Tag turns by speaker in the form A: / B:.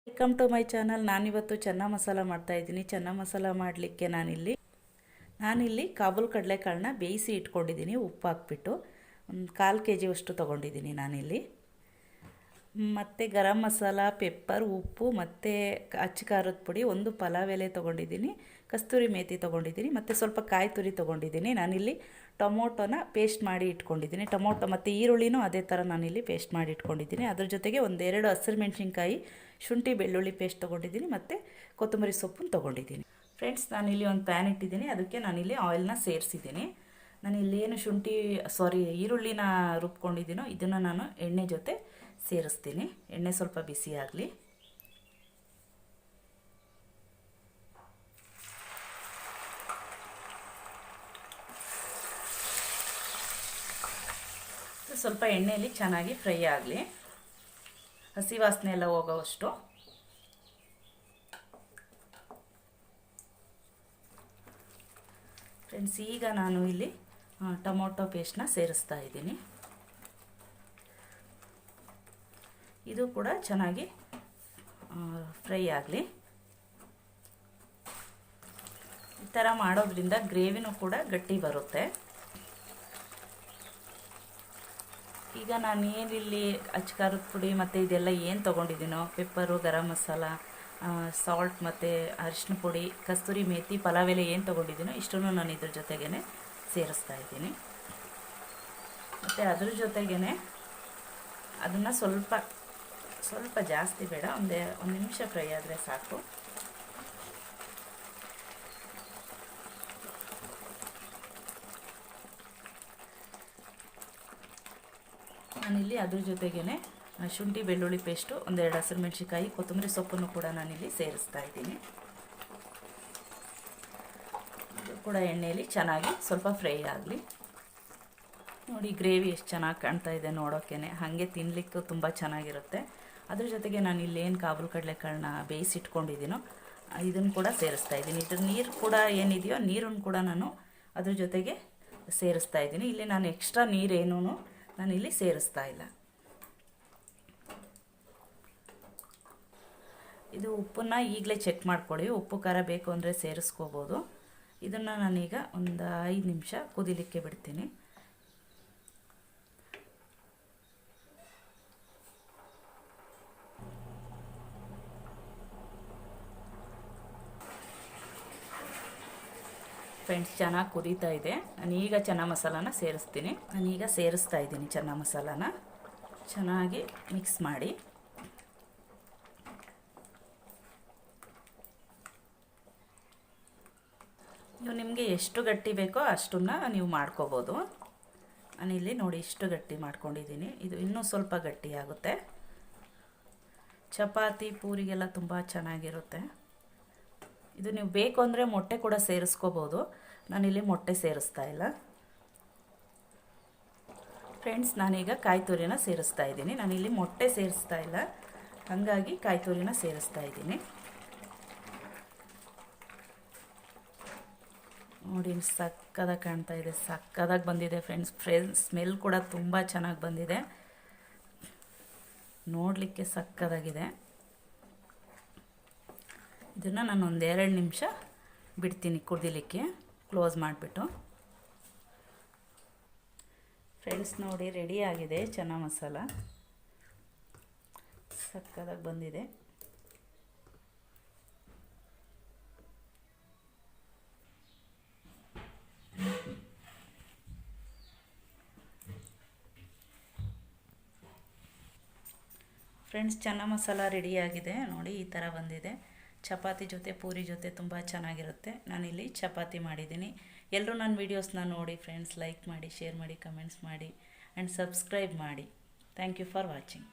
A: Welcome to my channel. ನಾನಿವತ್ತು ಚೆನ್ನ ಮಸಾಲ ಮಾಡ್ತಾಯಿದ್ದೀನಿ. ಚೆನ್ನ ಮಸಾಲ ಮಾಡಲಿಕ್ಕೆ ನಾನಿಲ್ಲಿ ಕಾಬೂಲ್ ಕಡಲೆಕಾಳನ್ನ ಬೇಯಿಸಿ ಇಟ್ಕೊಂಡಿದ್ದೀನಿ. ಉಪ್ಪು ಹಾಕ್ಬಿಟ್ಟು ಒಂದು 1/4 kg ಅಷ್ಟು ತೊಗೊಂಡಿದ್ದೀನಿ ನಾನಿಲ್ಲಿ. ಮತ್ತು ಗರಂ ಮಸಾಲ, ಪೆಪ್ಪರ್, ಉಪ್ಪು ಮತ್ತು ಅಚ್ಚ ಖಾರದ ಪುಡಿ, ಒಂದು ಪಲಾವ್ ಎಲೆ ತೊಗೊಂಡಿದ್ದೀನಿ, ಕಸ್ತೂರಿ ಮೇಥಿ ತೊಗೊಂಡಿದ್ದೀನಿ, ಮತ್ತು ಸ್ವಲ್ಪ ಕಾಯಿ ತುರಿ ತೊಗೊಂಡಿದ್ದೀನಿ. ನಾನಿಲ್ಲಿ ಟೊಮೊಟೊನ ಪೇಸ್ಟ್ ಮಾಡಿ ಇಟ್ಕೊಂಡಿದ್ದೀನಿ. ಟೊಮೊಟೊ ಮತ್ತು ಈರುಳ್ಳಿನೂ ಅದೇ ಥರ ನಾನಿಲ್ಲಿ ಪೇಸ್ಟ್ ಮಾಡಿ ಇಟ್ಕೊಂಡಿದ್ದೀನಿ. ಅದ್ರ ಜೊತೆಗೆ 1-2 ಹಸಿರು ಮೆಣಸಿನ್ಕಾಯಿ, ಶುಂಠಿ ಬೆಳ್ಳುಳ್ಳಿ ಪೇಸ್ಟ್ ತೊಗೊಂಡಿದ್ದೀನಿ, ಮತ್ತು ಕೊತ್ತಂಬರಿ ಸೊಪ್ಪನ್ನು ತೊಗೊಂಡಿದ್ದೀನಿ. ಫ್ರೆಂಡ್ಸ್, ನಾನಿಲ್ಲಿ ಒಂದು ಪ್ಯಾನ್ ಇಟ್ಟಿದ್ದೀನಿ. ಅದಕ್ಕೆ ನಾನಿಲ್ಲಿ ಆಯಿಲ್ನ ಸೇರಿಸಿದ್ದೀನಿ. ನಾನಿಲ್ಲಿ ಏನು ಈರುಳ್ಳಿನ ರುಬ್ಕೊಂಡಿದ್ದೀನೋ ಇದನ್ನು ನಾನು ಎಣ್ಣೆ ಜೊತೆ ಸೇರಿಸ್ತೀನಿ. ಎಣ್ಣೆ ಸ್ವಲ್ಪ ಬಿಸಿ ಆಗಲಿ. ಸ್ವಲ್ಪ ಎಣ್ಣೆಯಲ್ಲಿ ಚೆನ್ನಾಗಿ ಫ್ರೈ ಆಗಲಿ, ಹಸಿ ವಾಸನೆ ಎಲ್ಲ ಹೋಗೋವಷ್ಟು. ಫ್ರೆಂಡ್ಸ್, ಈಗ ನಾನು ಇಲ್ಲಿ ಟೊಮೊಟೊ ಪೇಸ್ಟ್ನ ಸೇರಿಸ್ತಾ ಇದ್ದೀನಿ. ಇದು ಕೂಡ ಚೆನ್ನಾಗಿ ಫ್ರೈ ಆಗಲಿ. ಈ ಥರ ಮಾಡೋದ್ರಿಂದ ಗ್ರೇವಿನೂ ಕೂಡ ಗಟ್ಟಿ ಬರುತ್ತೆ. ಈಗ ನಾನು ಏನಿಲ್ಲಿ ಅಚ್ಚ ಖಾರದ ಪುಡಿ ಮತ್ತು ಇದೆಲ್ಲ ಏನು ತೊಗೊಂಡಿದ್ದೀನೋ, ಪೆಪ್ಪರು, ಗರಂ ಮಸಾಲ, ಸಾಲ್ಟ್ ಮತ್ತು ಅರಿಶಿನ ಪುಡಿ, ಕಸ್ತೂರಿ ಮೇಥಿ, ಪಲಾವ್ ಎಲೆ ಏನು ತೊಗೊಂಡಿದ್ದೀನೋ ಇಷ್ಟನ್ನು ನಾನು ಇದ್ರ ಜೊತೆಗೇ ಸೇರಿಸ್ತಾ ಇದ್ದೀನಿ. ಮತ್ತು ಅದ್ರ ಜೊತೆಗೇ ಅದನ್ನು ಸ್ವಲ್ಪ ಜಾಸ್ತಿ ಬೇಡ, ಒಂದು ನಿಮಿಷ ಫ್ರೈ ಆದರೆ ಸಾಕು. ನಾನಿಲ್ಲಿ ಅದ್ರ ಜೊತೆಗೇ ಶುಂಠಿ ಬೆಳ್ಳುಳ್ಳಿ ಪೇಸ್ಟು, 1-2 ಹಸಿರು ಮೆಣಸಿನ್ಕಾಯಿ, ಕೊತ್ತಂಬರಿ ಸೊಪ್ಪನ್ನು ಕೂಡ ನಾನಿಲ್ಲಿ ಸೇರಿಸ್ತಾ ಇದ್ದೀನಿ. ಇದು ಕೂಡ ಎಣ್ಣೆಯಲ್ಲಿ ಚೆನ್ನಾಗಿ ಸ್ವಲ್ಪ ಫ್ರೈ ಆಗಲಿ. ನೋಡಿ, ಗ್ರೇವಿ ಎಷ್ಟು ಚೆನ್ನಾಗಿ ಕಾಣ್ತಾ ಇದೆ ನೋಡೋಕ್ಕೇ. ಹಾಗೆ ತಿನ್ನಲಿಕ್ಕೂ ತುಂಬ ಚೆನ್ನಾಗಿರುತ್ತೆ. ಅದ್ರ ಜೊತೆಗೆ ನಾನು ಇಲ್ಲೇನು ಕಾಬೂಲ್ ಕಡಲೆಕಾಳನ್ನ ಬೇಯಿಸಿಟ್ಕೊಂಡಿದ್ದೀನೋ ಇದನ್ನು ಕೂಡ ಸೇರಿಸ್ತಾ ಇದ್ದೀನಿ. ಇದ್ರ ನೀರು ಕೂಡ ಏನಿದೆಯೋ ನೀರನ್ನು ಕೂಡ ನಾನು ಅದ್ರ ಜೊತೆಗೆ ಸೇರಿಸ್ತಾ ಇದ್ದೀನಿ. ಇಲ್ಲಿ ನಾನು ಎಕ್ಸ್ಟ್ರಾ ನೀರೇನೂ ನಾನಿಲ್ಲಿ ಸೇರಿಸ್ತಾ ಇಲ್ಲ. ಇದು ಉಪ್ಪನ್ನು ಈಗಲೇ ಚೆಕ್ ಮಾಡ್ಕೊಳ್ಳಿ. ಉಪ್ಪು ಖಾರ ಬೇಕು ಅಂದರೆ ಸೇರಿಸ್ಕೋಬೋದು. ಇದನ್ನು ನಾನೀಗ ಒಂದು 5 ನಿಮಿಷ ಕುದಿಲಿಕ್ಕೆ ಬಿಡ್ತೀನಿ. ಫ್ರೆಂಡ್ಸ್, ಚೆನ್ನಾಗಿ ಕುದೀತಾ ಇದೆ. ನಾನೀಗ ಚೆನ್ನ ಮಸಾಲಾನ ಸೇರಿಸ್ತೀನಿ. ನಾನೀಗ ಸೇರಿಸ್ತಾ ಇದ್ದೀನಿ ಚೆನ್ನ ಮಸಾಲಾನ. ಚೆನ್ನಾಗಿ ಮಿಕ್ಸ್ ಮಾಡಿ. ನೀವು ನಿಮಗೆ ಎಷ್ಟು ಗಟ್ಟಿ ಬೇಕೋ ಅಷ್ಟನ್ನು ನೀವು ಮಾಡ್ಕೋಬೋದು. ನಾನಿಲ್ಲಿ ನೋಡಿ ಇಷ್ಟು ಗಟ್ಟಿ ಮಾಡ್ಕೊಂಡಿದ್ದೀನಿ. ಇದು ಇನ್ನೂ ಸ್ವಲ್ಪ ಗಟ್ಟಿ ಆಗುತ್ತೆ. ಚಪಾತಿ, ಪೂರಿಗೆಲ್ಲ ತುಂಬ ಚೆನ್ನಾಗಿರುತ್ತೆ. ಇದು ನೀವು ಬೇಕು ಅಂದರೆ ಮೊಟ್ಟೆ ಕೂಡ ಸೇರಿಸ್ಕೋಬೋದು. ನಾನಿಲ್ಲಿ ಮೊಟ್ಟೆ ಸೇರಿಸ್ತಾ ಇಲ್ಲ. ಫ್ರೆಂಡ್ಸ್, ನಾನೀಗ ಕಾಯಿ ತುರಿನ ಸೇರಿಸ್ತಾ ಇದ್ದೀನಿ. ನಾನಿಲ್ಲಿ ಮೊಟ್ಟೆ ಸೇರಿಸ್ತಾ ಇಲ್ಲ, ಹಾಗಾಗಿ ಕಾಯಿ ತುರಿನ ಸೇರಿಸ್ತಾ ಇದ್ದೀನಿ. ನೋಡಿ, ಸಕ್ಕದಾಗಿ ಕಾಣ್ತಾ ಇದೆ, ಸಕ್ಕದಾಗಿ ಬಂದಿದೆ ಫ್ರೆಂಡ್ಸ್. ಸ್ಮೆಲ್ ಕೂಡ ತುಂಬ ಚೆನ್ನಾಗಿ ಬಂದಿದೆ, ನೋಡಲಿಕ್ಕೆ ಸಕ್ಕದಾಗಿದೆ. ಇದನ್ನು ನಾನು 1-2 ನಿಮಿಷ ಬಿಡ್ತೀನಿ ಕುದಿಲಿಕ್ಕೆ, ಕ್ಲೋಸ್ ಮಾಡಿಬಿಟ್ಟು. ಫ್ರೆಂಡ್ಸ್, ನೋಡಿ ರೆಡಿ ಆಗಿದೆ ಚೆನ್ನ ಮಸಾಲ. ಸಕ್ಕದಾಗಿ ಬಂದಿದೆ. ಫ್ರೆಂಡ್ಸ್, ಚೆನ್ನ ಮಸಾಲ ರೆಡಿಯಾಗಿದೆ. ನೋಡಿ ಈ ಥರ ಬಂದಿದೆ. ಚಪಾತಿ ಜೊತೆ, ಪೂರಿ ಜೊತೆ ತುಂಬ ಚೆನ್ನಾಗಿರುತ್ತೆ. ನಾನಿಲ್ಲಿ ಚಪಾತಿ ಮಾಡಿದ್ದೀನಿ. ಎಲ್ಲರೂ ನನ್ನ ವೀಡಿಯೋಸ್ನ ನೋಡಿ ಫ್ರೆಂಡ್ಸ್. ಲೈಕ್ ಮಾಡಿ, ಶೇರ್ ಮಾಡಿ, ಕಮೆಂಟ್ಸ್ ಮಾಡಿ ಆ್ಯಂಡ್ ಸಬ್ಸ್ಕ್ರೈಬ್ ಮಾಡಿ. Thank you for watching.